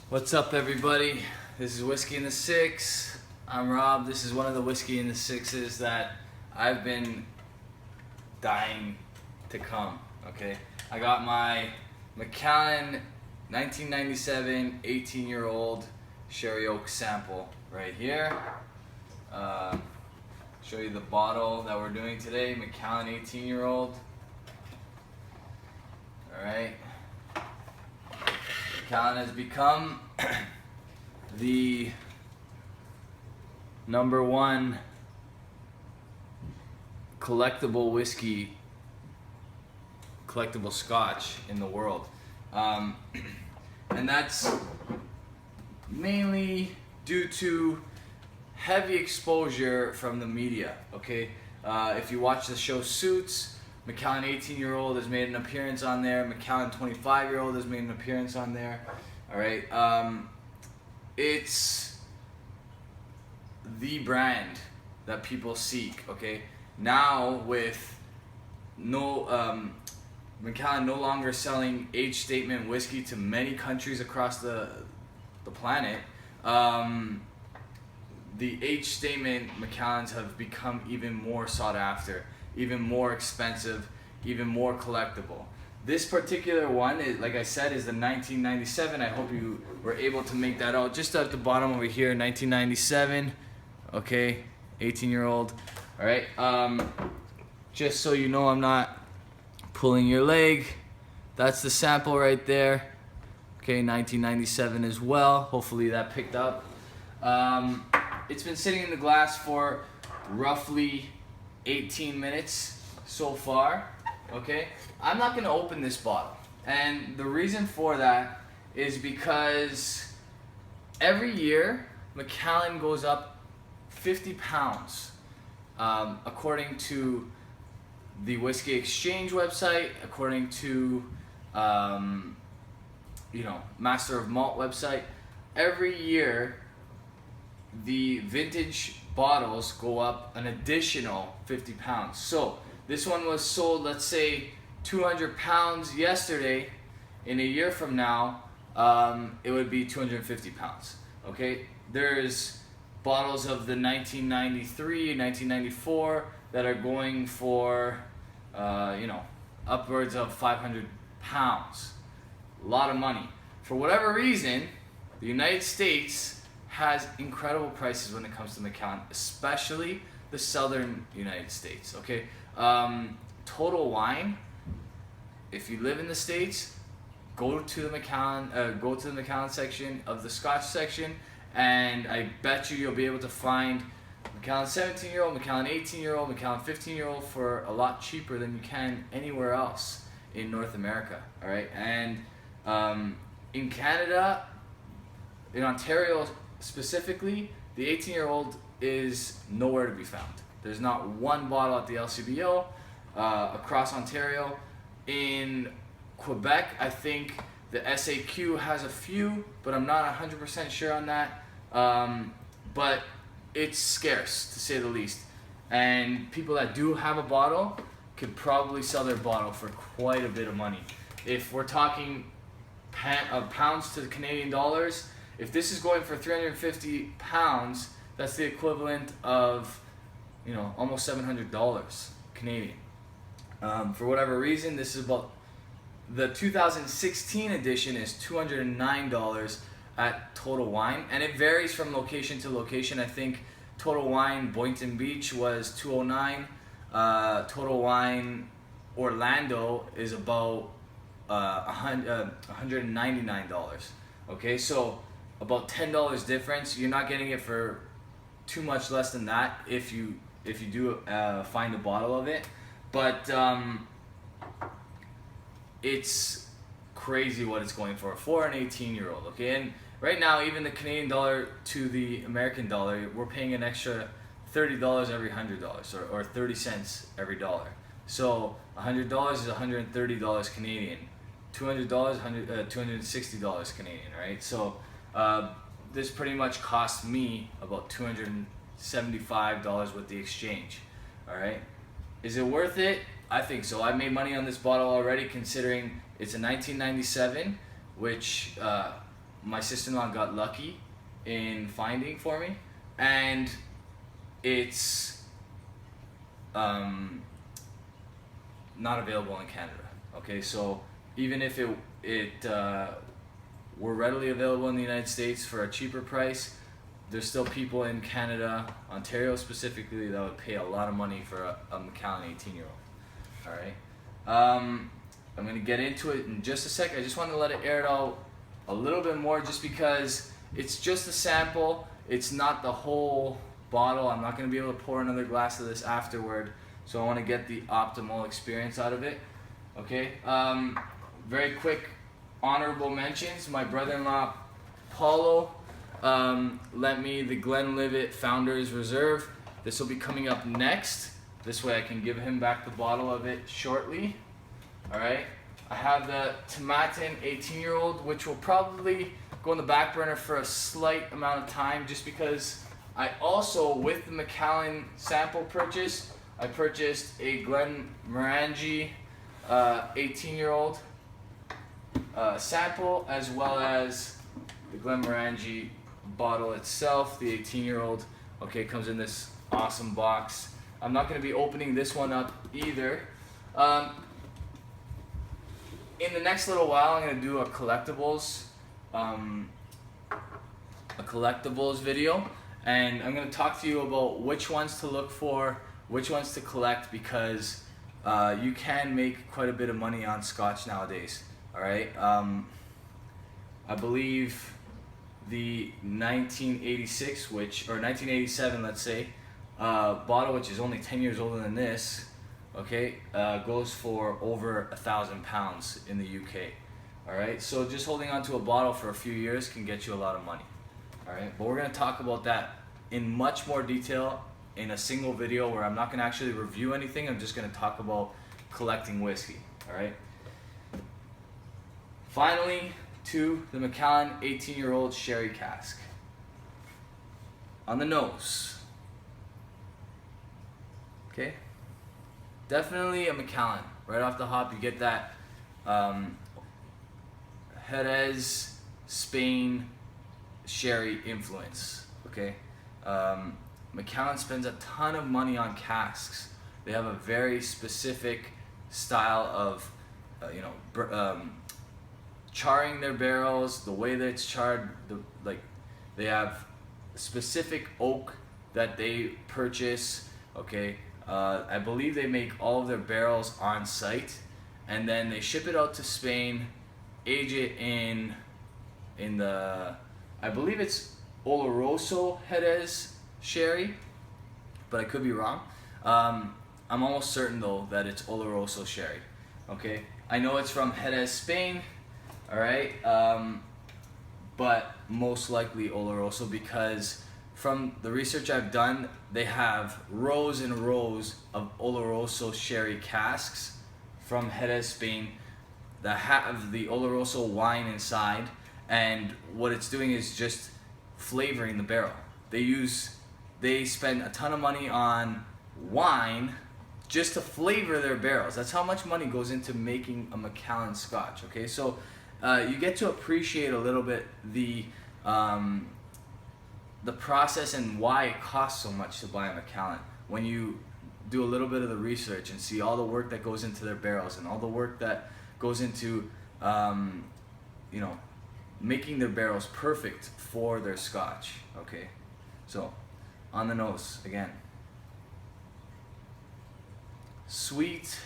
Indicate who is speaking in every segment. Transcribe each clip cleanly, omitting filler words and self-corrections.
Speaker 1: What's up, everybody? This is Whiskey in the Six. I'm Rob. This is one of the Whiskey in the Sixes that I've been dying to come. Okay, I got my Macallan 1997 18-year-old sherry oak sample right here. Show you the bottle that we're doing today. Macallan 18-year-old. All right. Macallan has become the #1 collectible whiskey, collectible Scotch in the world. And that's mainly due to heavy exposure from the media, okay? If you watch the show Suits, Macallan 18-year-old has made an appearance on there. Macallan 25-year-old has made an appearance on there. All right, it's the brand that people seek. Okay, now with Macallan no longer selling age statement whiskey to many countries across the planet, the age statement Macallans have become even more sought after, even more expensive, even more collectible. This particular one, is, like I said, is the 1997. I hope you were able to make that out. Just at the bottom over here, 1997. Okay, 18-year-old. All right. Just so you know, I'm not pulling your leg. That's the sample right there. Okay, 1997 as well. Hopefully that picked up. It's been sitting in the glass for roughly 18 minutes so far. Okay, I'm not gonna open this bottle, and the reason for that is because every year Macallan goes up 50 pounds, according to the Whiskey Exchange website, according to Master of Malt website. Every year the vintage bottles go up an additional 50 pounds. So this one was sold, let's say, 200 pounds yesterday. In a year from now, it would be 250 pounds. Okay, there's bottles of the 1993, 1994 that are going for, upwards of 500 pounds. A lot of money. For whatever reason, the United States has incredible prices when it comes to Macallan, especially the southern United States. Okay, Total Wine. If you live in the States, go to the Macallan section of the Scotch section, and I bet you'll be able to find Macallan 17-year-old, Macallan 18-year-old, Macallan 15-year-old for a lot cheaper than you can anywhere else in North America. All right, and in Canada, in Ontario specifically, the 18-year-old is nowhere to be found. There's not one bottle at the LCBO across Ontario. In Quebec, I think the SAQ has a few, but I'm not 100% sure on that. But it's scarce, to say the least. And people that do have a bottle could probably sell their bottle for quite a bit of money. If we're talking pounds to the Canadian dollars, if this is going for 350 pounds, that's the equivalent of, almost $700 Canadian. For whatever reason, this is about, the 2016 edition is $209 at Total Wine, and it varies from location to location. I think Total Wine Boynton Beach was $209. Total Wine Orlando is about $199. Okay, so about $10 difference. You're not getting it for too much less than that if you do find a bottle of it. But it's crazy what it's going for an 18-year-old. Okay, and right now, even the Canadian dollar to the American dollar, we're paying an extra $30 every $100, or 30 cents every dollar. So $100 is $130 Canadian. $200, $260 Canadian, right? So this pretty much cost me about $275 with the exchange. All right, is it worth it? I think so. I made money on this bottle already, considering it's a 1997, which my sister-in-law got lucky in finding for me, and it's not available in Canada. Okay, so even if it were readily available in the United States for a cheaper price, there's still people in Canada, Ontario specifically, that would pay a lot of money for a Macallan 18-year-old. All right, I'm gonna get into it in just a sec. I just want to let it air it out a little bit more, just because it's just a sample. It's not the whole bottle. I'm not gonna be able to pour another glass of this afterward, so I want to get the optimal experience out of it. Okay. Very quick honorable mentions. My brother-in-law Paulo lent me the Glenlivet Founders Reserve. This will be coming up next. This way I can give him back the bottle of it shortly. Alright. I have the Tomatin 18-year-old, which will probably go on the back burner for a slight amount of time, just because I also, with the Macallan sample purchase, I purchased a Glenmorangie 18-year-old sample, as well as the Glenmorangie bottle itself, the 18-year-old. Okay, comes in this awesome box. I'm not going to be opening this one up either. In the next little while, I'm going to do a collectibles video, and I'm going to talk to you about which ones to look for, which ones to collect, because you can make quite a bit of money on Scotch nowadays. All right, I believe the 1986, or 1987, let's say, bottle, which is only 10 years older than this, okay, goes for over £1,000 in the UK. All right, so just holding on to a bottle for a few years can get you a lot of money. All right, but we're gonna talk about that in much more detail in a single video, where I'm not gonna actually review anything. I'm just gonna talk about collecting whiskey. All right. Finally, to the Macallan 18-year-old sherry cask. On the nose. Okay. Definitely a Macallan. Right off the hop, you get that Jerez, Spain sherry influence. Okay. Macallan spends a ton of money on casks. They have a very specific style of, charring their barrels, the way that it's charred. They have specific oak that they purchase. Okay, I believe they make all of their barrels on site, and then they ship it out to Spain, age it in the, I believe it's Oloroso Jerez sherry, but I could be wrong. I'm almost certain though that it's Oloroso sherry. Okay, I know it's from Jerez, Spain. All right, but most likely Oloroso, because from the research I've done, they have rows and rows of Oloroso sherry casks from Jerez, Spain, that have the Oloroso wine inside, and what it's doing is just flavoring the barrel. They spend a ton of money on wine just to flavor their barrels. That's how much money goes into making a Macallan Scotch. Okay, so you get to appreciate a little bit the process and why it costs so much to buy a Macallan when you do a little bit of the research and see all the work that goes into their barrels and all the work that goes into making their barrels perfect for their Scotch. Okay, so on the nose again. Sweet,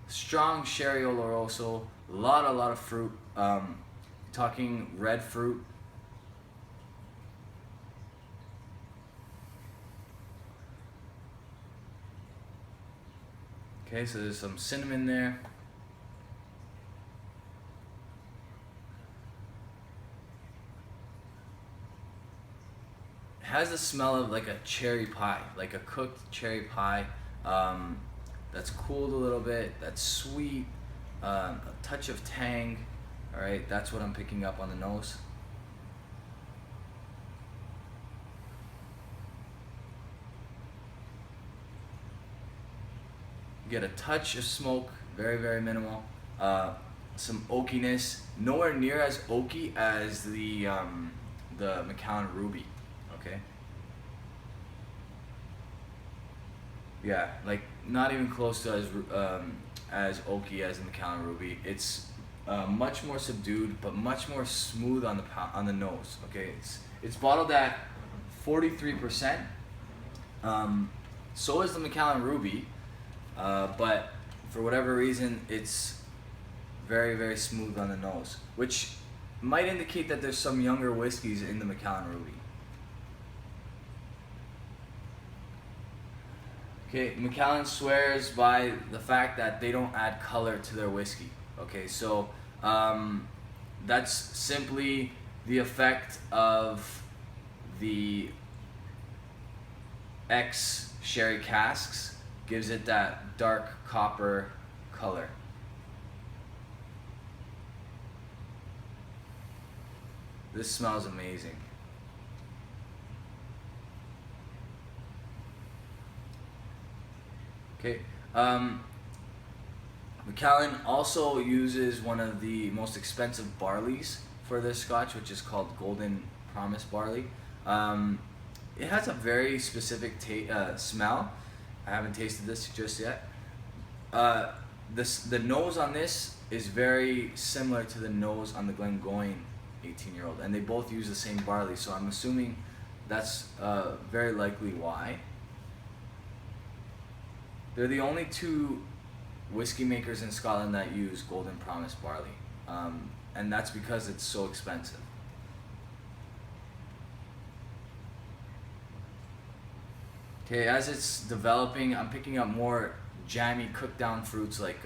Speaker 1: strong sherry Oloroso, a lot of fruit. Talking red fruit. Okay, so there's some cinnamon there. It has the smell of like a cherry pie, like a cooked cherry pie. That's cooled a little bit, that's sweet, a touch of tang. All right, that's what I'm picking up on the nose. You get a touch of smoke, very minimal. some oakiness, nowhere near as oaky as the Macallan Ruby. Okay. Yeah, like not even close to as oaky as the Macallan Ruby. It's much more subdued, but much more smooth on the nose. Okay, it's bottled at 43%. So is the Macallan Ruby, but for whatever reason, it's very, very smooth on the nose, which might indicate that there's some younger whiskeys in the Macallan Ruby. Okay, Macallan swears by the fact that they don't add color to their whiskey. Okay, so that's simply the effect of the ex-sherry casks, gives it that dark copper color. This smells amazing. Okay, Macallan also uses one of the most expensive barleys for this Scotch, which is called Golden Promise barley. It has a very specific smell. I haven't tasted this just yet. The nose on this is very similar to the nose on the Glengoyne 18-year-old, and they both use the same barley, so I'm assuming that's very likely why. They're the only two whiskey makers in Scotland that use Golden Promise barley, and that's because it's so expensive. Okay, as it's developing, I'm picking up more jammy cooked down fruits like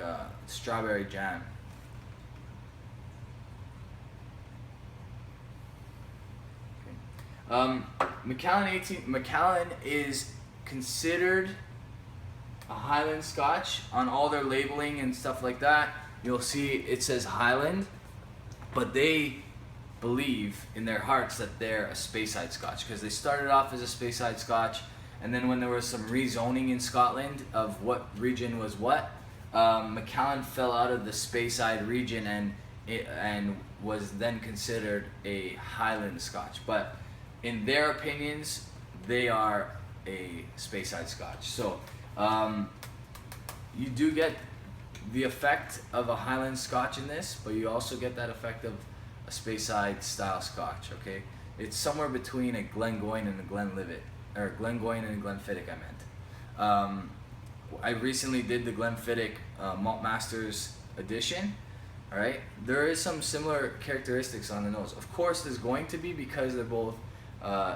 Speaker 1: strawberry jam. Macallan is considered a Highland Scotch. On all their labeling and stuff like that, you'll see it says Highland, but they believe in their hearts that they're a Speyside Scotch, because they started off as a Speyside Scotch, and then when there was some rezoning in Scotland of what region was what, Macallan fell out of the Speyside region and was then considered a Highland Scotch. But in their opinions, they are a Speyside Scotch. So you do get the effect of a Highland Scotch in this, but you also get that effect of a Speyside style Scotch. Okay, it's somewhere between a Glengoyne and a Glenlivet, or Glengoyne and a Glenfiddich, I meant. I recently did the Glenfiddich Malt Masters edition. All right, there is some similar characteristics on the nose. Of course, there's going to be, because they're both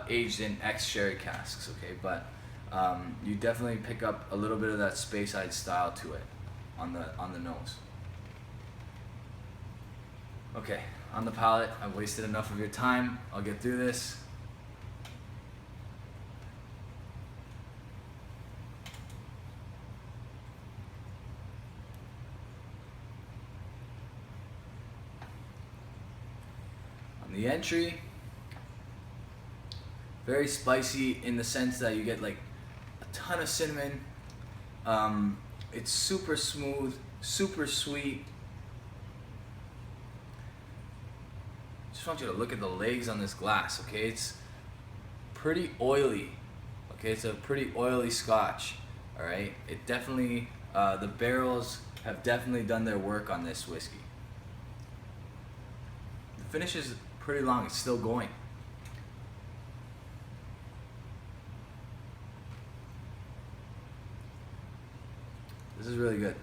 Speaker 1: aged in ex-sherry casks. Okay, but you definitely pick up a little bit of that Speyside style to it on the nose. Okay, on the palate, I've wasted enough of your time. I'll get through this. On the entry, very spicy in the sense that you get like a ton of cinnamon. It's super smooth, super sweet. Just want you to look at the legs on this glass, okay? It's pretty oily, okay? It's a pretty oily Scotch, all right? It definitely, the barrels have definitely done their work on this whiskey. The finish is pretty long, it's still going. This is really good.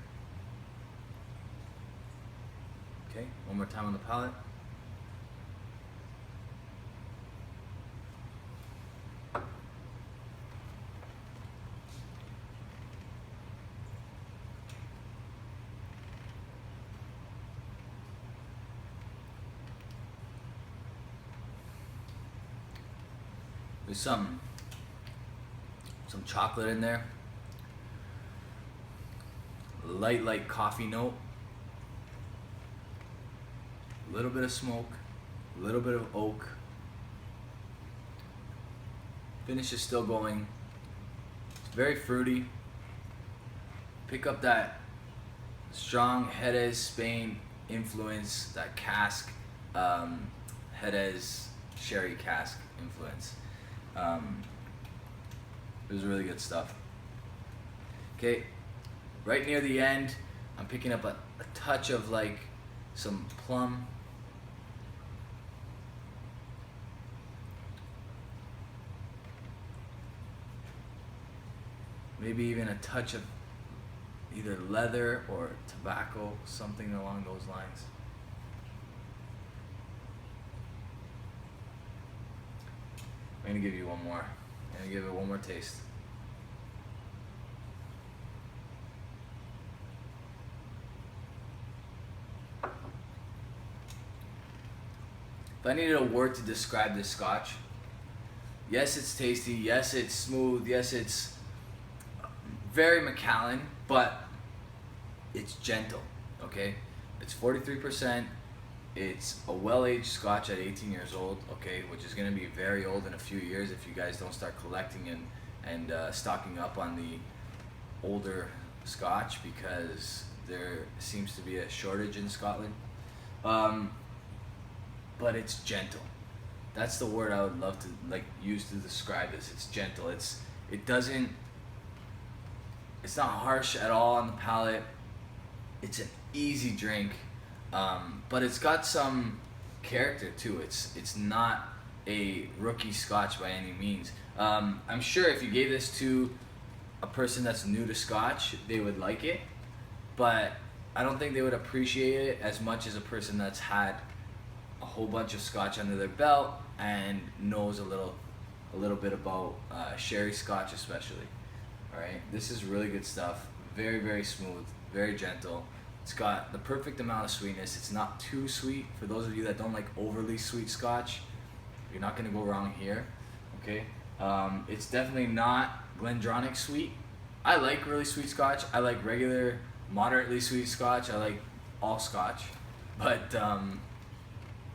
Speaker 1: Okay, one more time on the palate. There's some chocolate in there. Light coffee note. A little bit of smoke. A little bit of oak. Finish is still going. It's very fruity. Pick up that strong Jerez Spain influence, that cask, Jerez sherry cask influence. It was really good stuff. Okay, right near the end, I'm picking up a touch of like some plum. Maybe even a touch of either leather or tobacco, something along those lines. I'm gonna give you one more. I'm gonna give it one more taste. If I needed a word to describe this Scotch, yes, it's tasty, yes, it's smooth, yes, it's very Macallan, but it's gentle, okay? It's 43%. It's a well-aged Scotch at 18 years old, okay, which is going to be very old in a few years if you guys don't start collecting and stocking up on the older Scotch, because there seems to be a shortage in Scotland. But it's gentle. That's the word I would love to use to describe this. It's gentle. It's not harsh at all on the palate. It's an easy drink. But it's got some character too. It's not a rookie Scotch by any means. I'm sure if you gave this to a person that's new to Scotch, they would like it, but I don't think they would appreciate it as much as a person that's had a whole bunch of Scotch under their belt and knows a little bit about sherry Scotch especially. All right, this is really good stuff. Very, very smooth, very gentle. It's got the perfect amount of sweetness. It's not too sweet. For those of you that don't like overly sweet Scotch, you're not gonna go wrong here, okay? It's definitely not Glendronach sweet. I like really sweet Scotch. I like regular, moderately sweet Scotch. I like all Scotch, but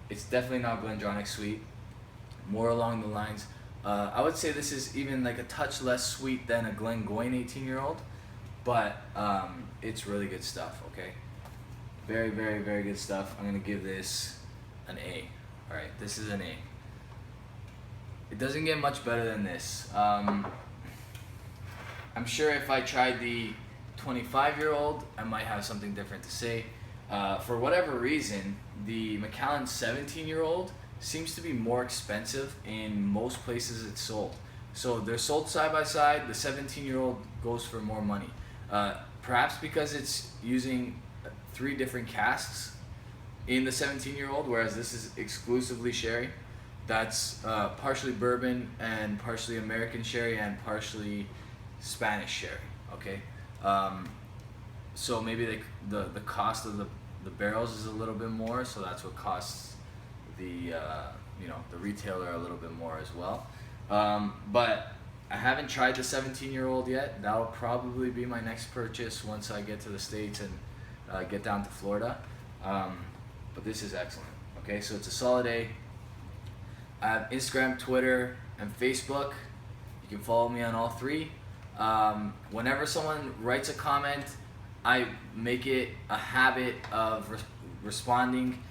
Speaker 1: it's definitely not Glendronach sweet. More along the lines, I would say this is even like a touch less sweet than a Glengoyne 18-year-old, but it's really good stuff, okay? Very, very, very good stuff. I'm gonna give this an A. All right, this is an A. It doesn't get much better than this. I'm sure if I tried the 25-year-old, I might have something different to say. For whatever reason, the Macallan 17-year-old seems to be more expensive in most places it's sold. So they're sold side by side. The 17-year-old goes for more money. Perhaps because it's using 3 different casks in the 17-year-old, whereas this is exclusively sherry. That's partially bourbon and partially American sherry and partially Spanish sherry, okay? So maybe the cost of the barrels is a little bit more, so that's what costs the the retailer a little bit more as well. But I haven't tried the 17-year-old yet. That'll probably be my next purchase once I get to the States and get down to Florida. But this is excellent. Okay, so it's a solid A. I have Instagram, Twitter, and Facebook. You can follow me on all 3. Whenever someone writes a comment, I make it a habit of responding.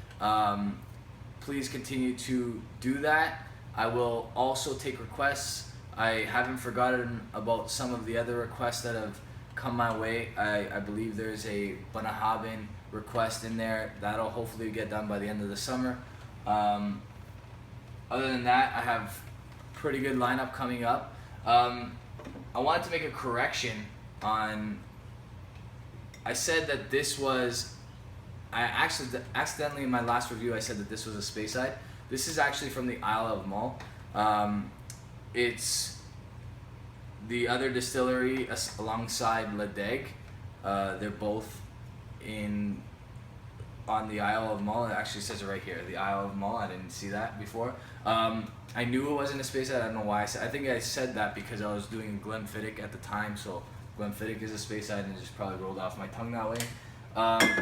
Speaker 1: Please continue to do that. I will also take requests. I haven't forgotten about some of the other requests that have come my way. I believe there's a Bunnahabhain request in there. That'll hopefully get done by the end of the summer. Other than that, I have pretty good lineup coming up. I wanted to make a correction on, I said that this was, I actually accidentally in my last review I said that this was a Speyside. This is actually from the Isle of Mull. It's the other distillery alongside Le Deg. They're both on the Isle of Mull. It actually says it right here, the Isle of Mull. I didn't see that before. I knew it wasn't a Speyside. I don't know why. I think I said that because I was doing Glenfiddich at the time, so Glenfiddich is a Speyside, and it just probably rolled off my tongue that way.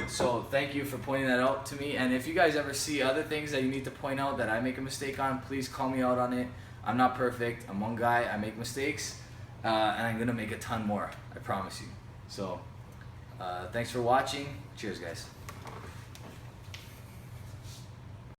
Speaker 1: So thank you for pointing that out to me. And if you guys ever see other things that you need to point out that I make a mistake on, please call me out on it. I'm not perfect. I'm one guy. I make mistakes, and I'm gonna make a ton more. I promise you. So thanks for watching. Cheers, guys.